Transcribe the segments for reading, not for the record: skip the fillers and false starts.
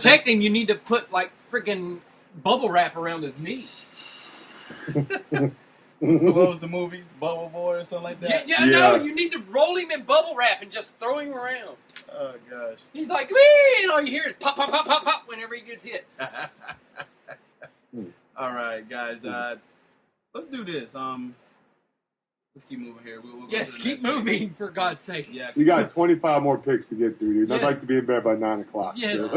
protect him, you need to put like freaking bubble wrap around his knee. What was the movie? Bubble Boy or something like that? Yeah, no, you need to roll him in bubble wrap and just throw him around. Oh, gosh. He's like, wee! And all you hear is pop, pop, pop, pop, pop whenever he gets hit. All right, guys. Let's do this. Let's keep moving here. We'll yes, keep moving, for God's sake. Yeah. You got 25 more picks to get through, dude. Yes. I'd like to be in bed by 9 o'clock. Yes. So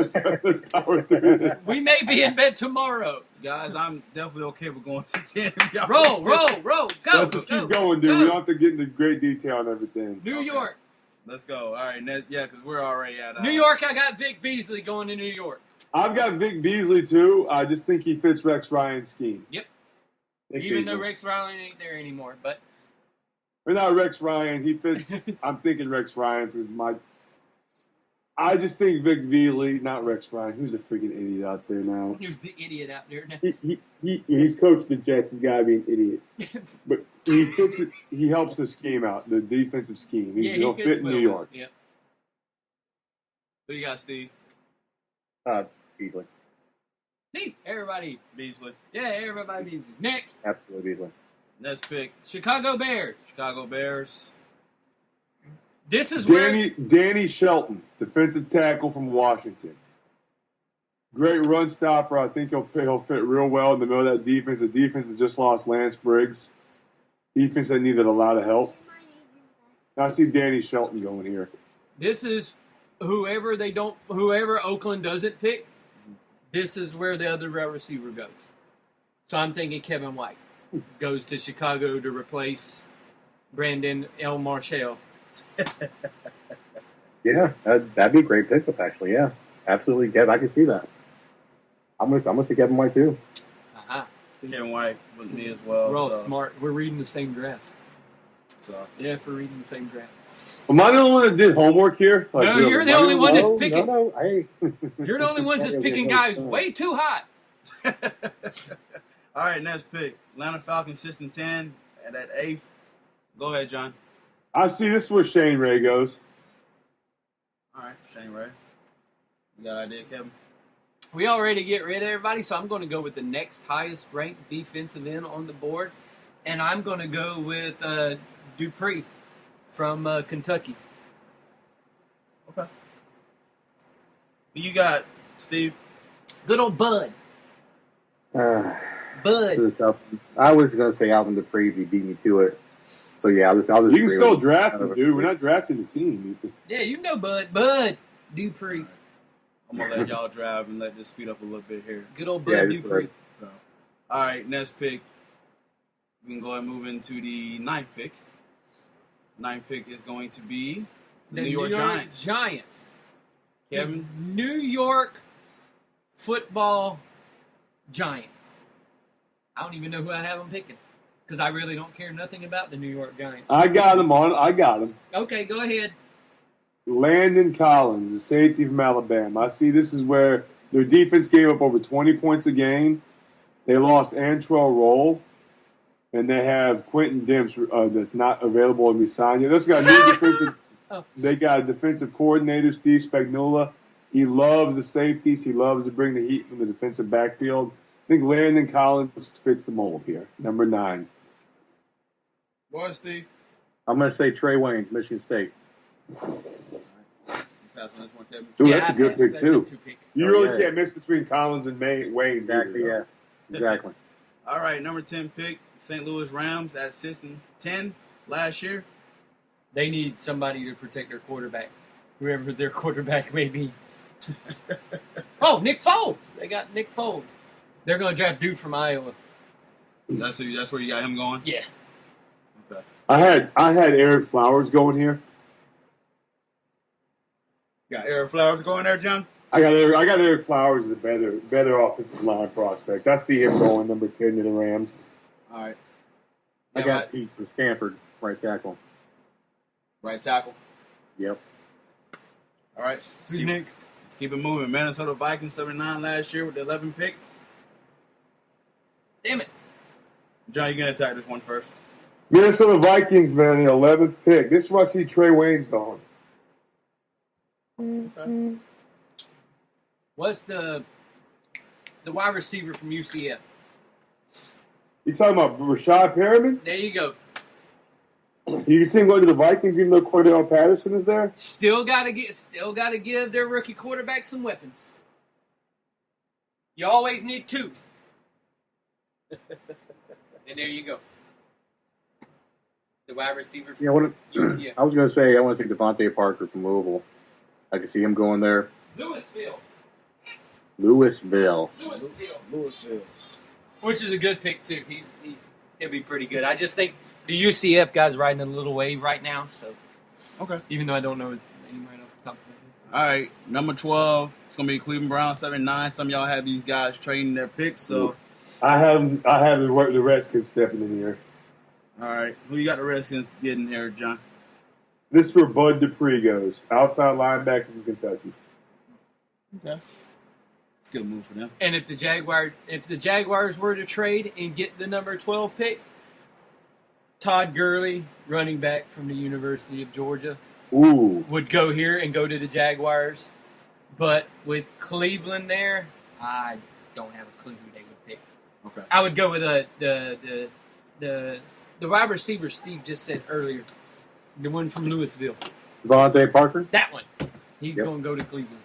let's power through this. We may be in bed tomorrow. Guys, I'm definitely okay with going to 10. Roll. Go. So just keep going, dude. We don't have to get into great detail and everything. New York. Let's go. All right. Because we're already at... New York, I got Vic Beasley going to New York. I've got Vic Beasley, too. I just think he fits Rex Ryan's scheme. Yep. Even though Rex Ryan ain't there anymore, but... Or not Rex Ryan. He fits... I'm thinking Rex Ryan for my... I just think Vic Beasley, not Rex Ryan. Who's a freaking idiot out there now? Who's the idiot out there now? He's coached the Jets. He's got to be an idiot. But he fits it. He helps the scheme out, the defensive scheme. He'll fit in New York. Yep. Who you got, Steve? Beasley. See, everybody. Beasley. Yeah, everybody Beasley. Next. Absolutely Beasley. Next pick. Chicago Bears. Chicago Bears. This is where... Danny Shelton, defensive tackle from Washington. Great run stopper. I think he'll fit real well in the middle of that defense. The defense that just lost Lance Briggs. Defense that needed a lot of help. Now I see Danny Shelton going here. This is whoever Oakland doesn't pick, this is where the other wide receiver goes. So I'm thinking Kevin White goes to Chicago to replace Brandon L. Marshall. Yeah, that'd be a great pickup, actually. Yeah, absolutely, Kev. I can see that. I'm gonna see Kevin White too. Uh-huh. Kevin White was me as well. We're all smart. We're reading the same draft. So yeah, we're reading the same draft. Am I the only one that did homework here? No, you're the only one that's picking. No, hey. You're the only one that's picking guys way too hot. All right, next pick. Atlanta Falcons, system 10 at 8th. Go ahead, John. I see this is where Shane Ray goes. All right, Shane Ray. You got an idea, Kevin? We already get rid of everybody, so I'm going to go with the next highest ranked defensive end on the board, and I'm going to go with Dupree from Kentucky. Okay. Who you got, Steve? Good old Bud. Bud. I was going to say Alvin Dupree if you beat me to it. So, yeah, I'll just you can still draft him, dude. We're not drafting the team. Yeah, you can go Bud Dupree. I'm going to let y'all drive and let this speed up a little bit here. Good old Bud Dupree. So, all right, next pick. We can go ahead and move into the 9th pick. 9th pick is going to be the New York Giants. Kevin? The New York Football Giants. I don't even know who I have them picking because I really don't care nothing about the New York Giants. I got him. Okay, go ahead. Landon Collins, the safety from Alabama. I see this is where their defense gave up over 20 points a game. They lost Antrell Roll, and they have Quentin Dimps that's not available to be signed yet. They got a new defensive. They got a defensive coordinator, Steve Spagnuolo. He loves the safeties. He loves to bring the heat from the defensive backfield. I think Landon Collins fits the mold here. Number 9. What, Steve? I'm going to say Trey Waynes, Michigan State. Ooh, that's a good pick, too. You really can't mix between Collins and Waynes. Exactly, yeah. Exactly. All right, number 10 pick, St. Louis Rams at system 10 last year. They need somebody to protect their quarterback, whoever their quarterback may be. Oh, Nick Foles. They got Nick Foles. They're going to draft dude from Iowa. That's where you got him going? Yeah. Okay. I had Eric Flowers going here. Got Eric Flowers going there, John? I got Eric Flowers, the better offensive line prospect. I see him going number 10 to the Rams. All right. I got Pete for Stanford, right tackle. Right tackle? Yep. All right. Let's keep it moving. Minnesota Vikings, 79 last year with the 11th pick. Damn it. John, you going to attack this one first? Minnesota Vikings, man, the 11th pick. This is where I see Trey Waynes going. Okay. What's the wide receiver from UCF? You talking about Rashad Perriman? There you go. You can see him going to the Vikings, even though Cordell Patterson is there. Still got to give their rookie quarterback some weapons. You always need 2. And there you go. The wide receiver from UCF. I was going to say, I want to see Devontae Parker from Louisville. I can see him going there. Louisville. Which is a good pick, too. He'll be pretty good. I just think the UCF guy's riding a little wave right now. So, Okay. Even though I don't know his name right off the top of my All head. right, number 12. It's gonna be Cleveland Browns 7-9. Some of y'all have these guys trading their picks. So, I have the Redskins stepping in here. all right, who you got the Redskins getting here, John? This is where Bud Dupree goes, outside linebacker from Kentucky. Okay. It's a good move for them. And if the Jaguars were to trade and get the number 12 pick, Todd Gurley, running back from the University of Georgia, would go here and go to the Jaguars. But with Cleveland there, I don't have a clue who they would pick. Okay. I would go with the wide receiver Steve just said earlier, the one from Louisville. Devontae Parker? That one. He's going to go to Cleveland.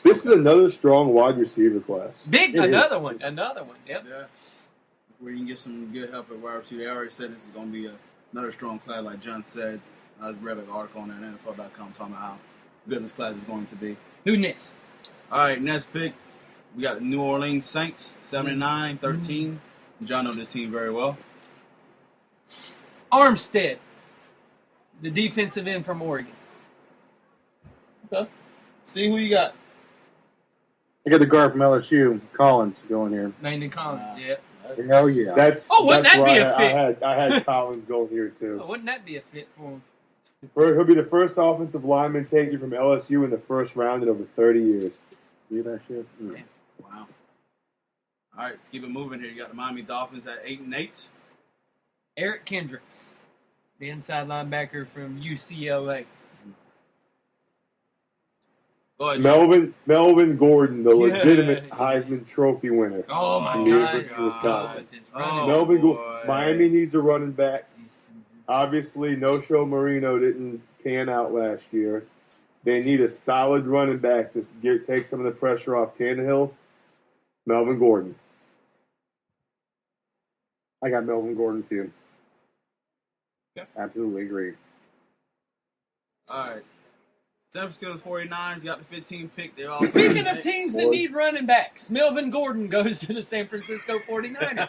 This is another strong wide receiver class. Another one. Yep. Yeah. Where you can get some good help at wide receiver. They already said this is going to be another strong class, like John said. I read an article on that NFL.com talking about how good this class is going to be. Who next? All right, next pick. We got the New Orleans Saints, 7-9-13. John knows this team very well. Armstead, the defensive end from Oregon. Okay. Steve, who you got? I got the guard from LSU, Collins, going here. Landon Collins, yeah. Hell yeah. Wouldn't that be a fit? I had Collins going here, too. Wouldn't that be a fit for him? He'll be the first offensive lineman taken from LSU in the first round in over 30 years. See that shit? Yeah. Wow. All right, let's keep it moving here. You got the Miami Dolphins at 8-8. Eric Kendricks, the inside linebacker from UCLA. Go ahead, Melvin Gordon, the legitimate Heisman Trophy winner. Oh, my from God. the University of Wisconsin. Oh, Melvin boy. Gordon. Miami needs a running back. Obviously, No-Show Marino didn't pan out last year. They need a solid running back to take some of the pressure off Tannehill. Melvin Gordon. I got Melvin Gordon, too. Yeah. Absolutely agree. All right. San Francisco 49ers got the 15 pick. They're all Speaking of teams that need running backs, Melvin Gordon goes to the San Francisco 49ers.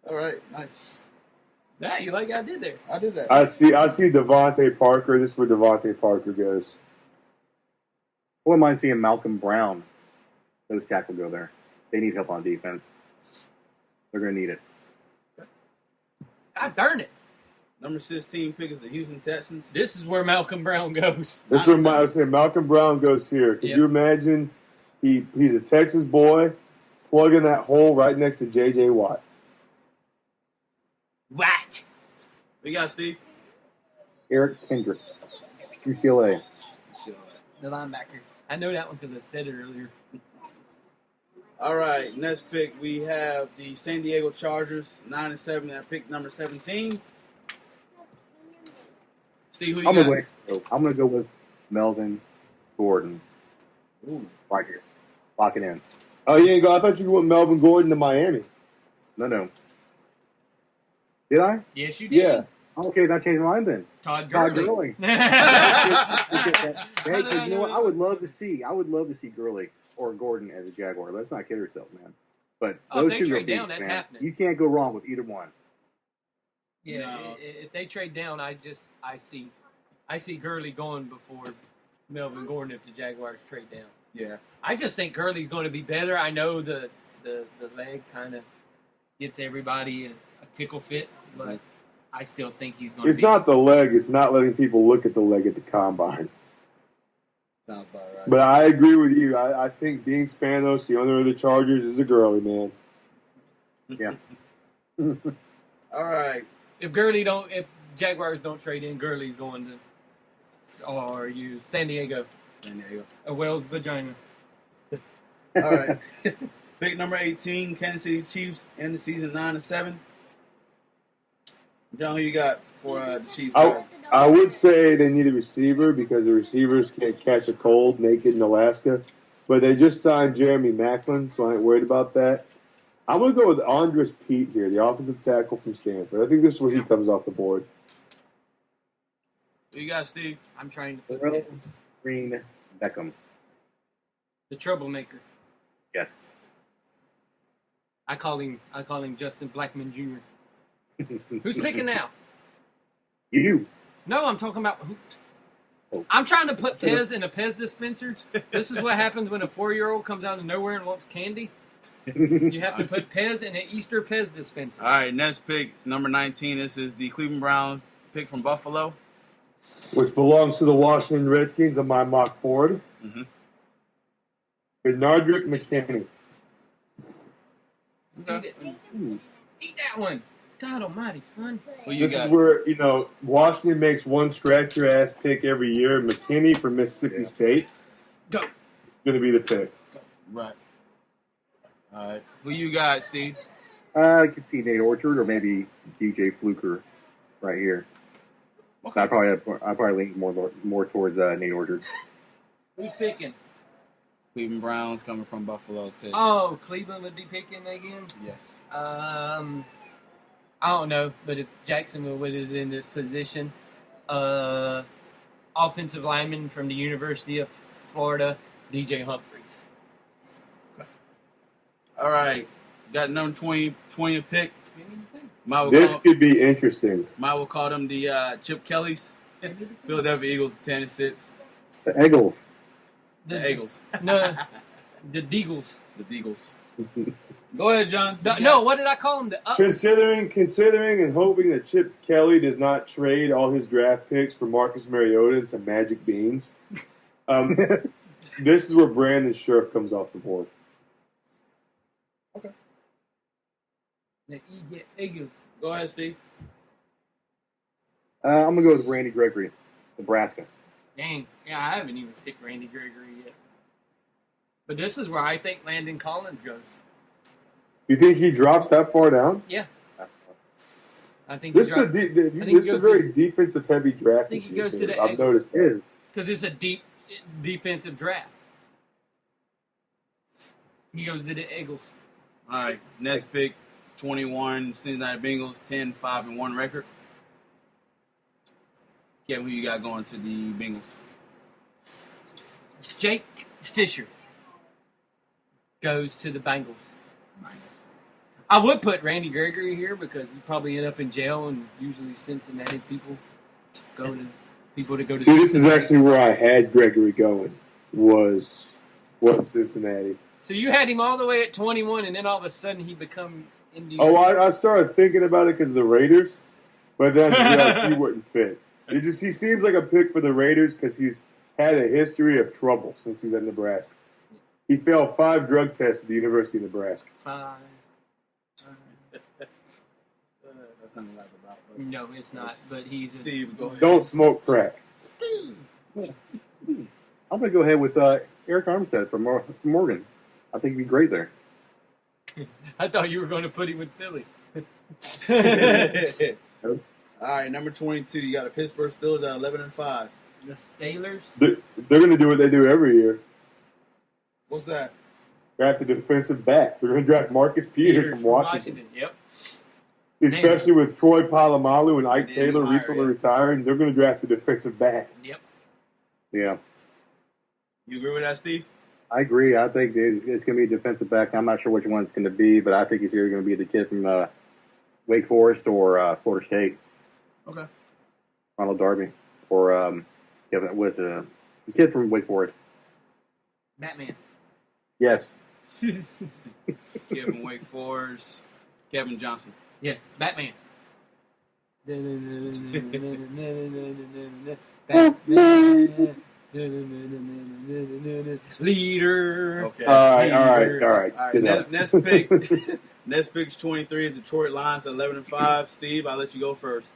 All right, nice. Yeah, you like I did there. I did that. I see Devontae Parker. This is where Devontae Parker goes. I wouldn't mind seeing Malcolm Brown. Those tackle go there. They need help on defense. They're going to need it. God darn it. Number 16 pick is the Houston Texans. This is where Malcolm Brown goes. This is where I was saying Malcolm Brown goes here. Could you imagine he's a Texas boy plugging that hole right next to J.J. Watt? What? We got Steve. Eric Kendricks, UCLA. The linebacker. I know that one because I said it earlier. All right, next pick we have the San Diego Chargers, 9-7 at pick number 17. Steve, who you got? I'm going to go with Melvin Gordon. Ooh. Right here. Lock it in. Oh, you ain't go. I thought you went Melvin Gordon to Miami. No. Did I? Yes, you did. Yeah. Okay, then I changed my mind then. Todd Gurley. Hey, because you know what? I would love to see Gurley or Gordon as a Jaguar. Let's not kid ourselves, man. But those they two trade beasts, down, that's man. happening. You can't go wrong with either one. Yeah, No. if they trade down, I see Gurley going before Melvin Gordon if the Jaguars trade down. Yeah. I just think Gurley's going to be better. I know the leg kind of gets everybody a tickle fit, but I still think he's going to be. It's not the leg. It's not letting people look at the leg at the combine. Sounds about right. But I agree with you. I think Dean Spanos, the owner of the Chargers, is a Gurley man. Yeah. All right. If Jaguars don't trade in, Gurley's going to, or San Diego. San Diego. A whale's vagina. All right. Pick number 18, Kansas City Chiefs, end the season 9-7. John, who you got for the Chiefs? I would say they need a receiver because the receivers can't catch a cold naked in Alaska. But they just signed Jeremy Maclin, so I ain't worried about that. I'm going to go with Andres Pete here, the offensive tackle from Stanford. I think this is where he comes off the board. Who you got, Steve? I'm trying to Earl put Green Beckham. the troublemaker. Yes. I call him Justin Blackman Jr. Who's picking now? You. No, I'm talking about I'm trying to put Pez in a Pez dispenser. This is what happens when a 4-year-old comes out of nowhere and wants candy. You have to put Pez in an Easter Pez dispenser. All right, next pick is number 19. This is the Cleveland Browns pick from Buffalo. Which belongs to the Washington Redskins on my mock board. Mm-hmm. Benardrick McKinney. Eat that one. God almighty, son. Who you This got? is where, Washington makes one scratch-your-ass pick every year. McKinney from Mississippi State. Go. Going to be the pick. Right. All right. Who you got, Steve? I could see Nate Orchard or maybe DJ Fluker right here. Okay. I probably lean more towards Nate Orchard. Who's picking? Cleveland Browns coming from Buffalo. Pick. Oh, Cleveland would be picking again? Yes. I don't know, but if Jacksonville is in this position, offensive lineman from the University of Florida, DJ Humphries. All right. Got number 20 pick. This could be interesting. Might will call them the Chip Kellys. Philadelphia Eagles, 10-6. The Eagles. The Eagles. No, the Deagles. The Deagles. Go ahead, John. No, what did I call them? The Ups? Considering and hoping that Chip Kelly does not trade all his draft picks for Marcus Mariota and some magic beans, this is where Brandon Scherf comes off the board. Okay. The Eagles. Go ahead, Steve. I'm going to go with Randy Gregory, Nebraska. Dang. Yeah, I haven't even picked Randy Gregory yet. But this is where I think Landon Collins goes. You think he drops that far down? Yeah. I think this is a very defensive-heavy draft. I think he goes to the I've noticed that. because it's a deep defensive draft. He goes to the Eagles. All right. Next pick, 21, Cincinnati Bengals, 10-5-1 record. Kevin, who you got going to the Bengals? Jake Fisher goes to the Bengals. I would put Randy Gregory here because he'd probably end up in jail, and usually Cincinnati people to go to. See, this is actually where I had Gregory going. Was Cincinnati? So you had him all the way at 21, and then all of a sudden he become Indian. Oh, I started thinking about it because of the Raiders, but then I realized he wouldn't fit. He seems like a pick for the Raiders because he's had a history of trouble since he's at Nebraska. He failed 5 drug tests at the University of Nebraska. 5. That's not a laugh about. No, it's not. But he's Steve. Go ahead. Don't smoke crack. Steve. I'm going to go ahead with Eric Armstead from Morgan. I think he'd be great there. I thought you were going to put him with Philly. All right, number 22. You got a Pittsburgh Steelers at 11-5. The Steelers. They're going to do what they do every year. What's that? Draft a defensive back. They're going to draft Marcus Peters from Washington. Yep. Especially with Troy Polamalu and Ike Taylor recently retiring, they're going to draft a defensive back. Yep. Yeah. You agree with that, Steve? I agree. I think it's going to be a defensive back. I'm not sure which one it's going to be, but I think it's either going to be the kid from Wake Forest or Florida State. Okay. Ronald Darby. Or Kevin was the kid from Wake Forest. Batman. Yes. Kevin Wake Forest. Kevin Johnson. Yes, Batman. Leader. Okay. All right. Next pick. Next pick's 23. Detroit Lions at 11-5. Steve, I'll let you go first.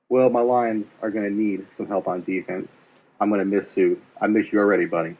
Well, my Lions are going to need some help on defense. I'm going to miss Sue. I miss you already, buddy.